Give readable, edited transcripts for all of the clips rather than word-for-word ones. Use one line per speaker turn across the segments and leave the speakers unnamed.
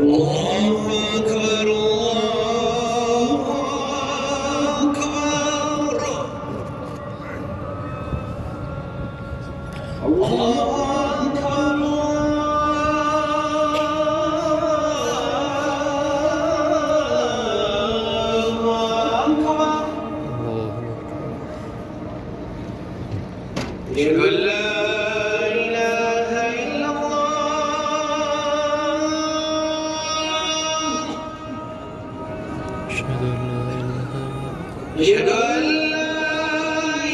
الله أكبر الله أكبر الله أكبر الله أكبر أشهد أن لا إله إلا الله
أشهد أن لا إله
أشهد أن لا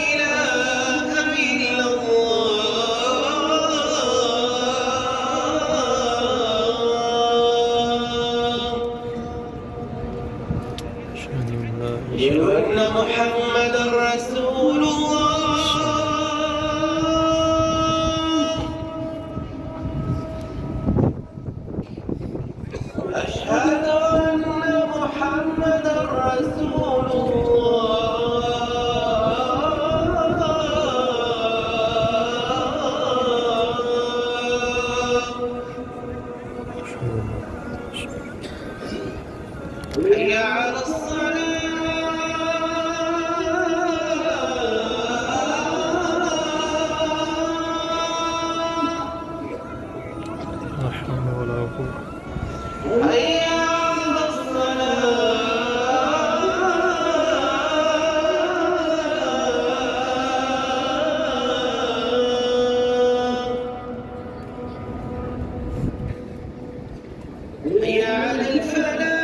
إله إلا الله
أشهد أن لا
أشهد أن محمدا رسول الله أشهد أن محمدا رسول الله حي على
لا حول ولا قوة
حي على الصلاة حي على الفلاح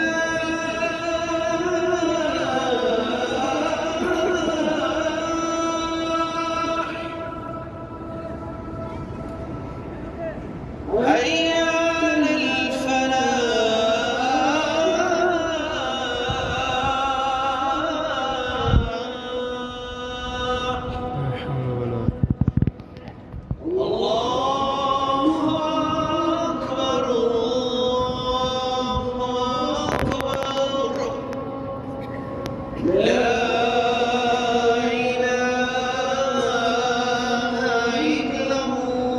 حي على الفلاح
لا حول ولا
الله أكبر الله أكبر لا إله إلا الله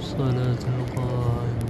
صلاة القائم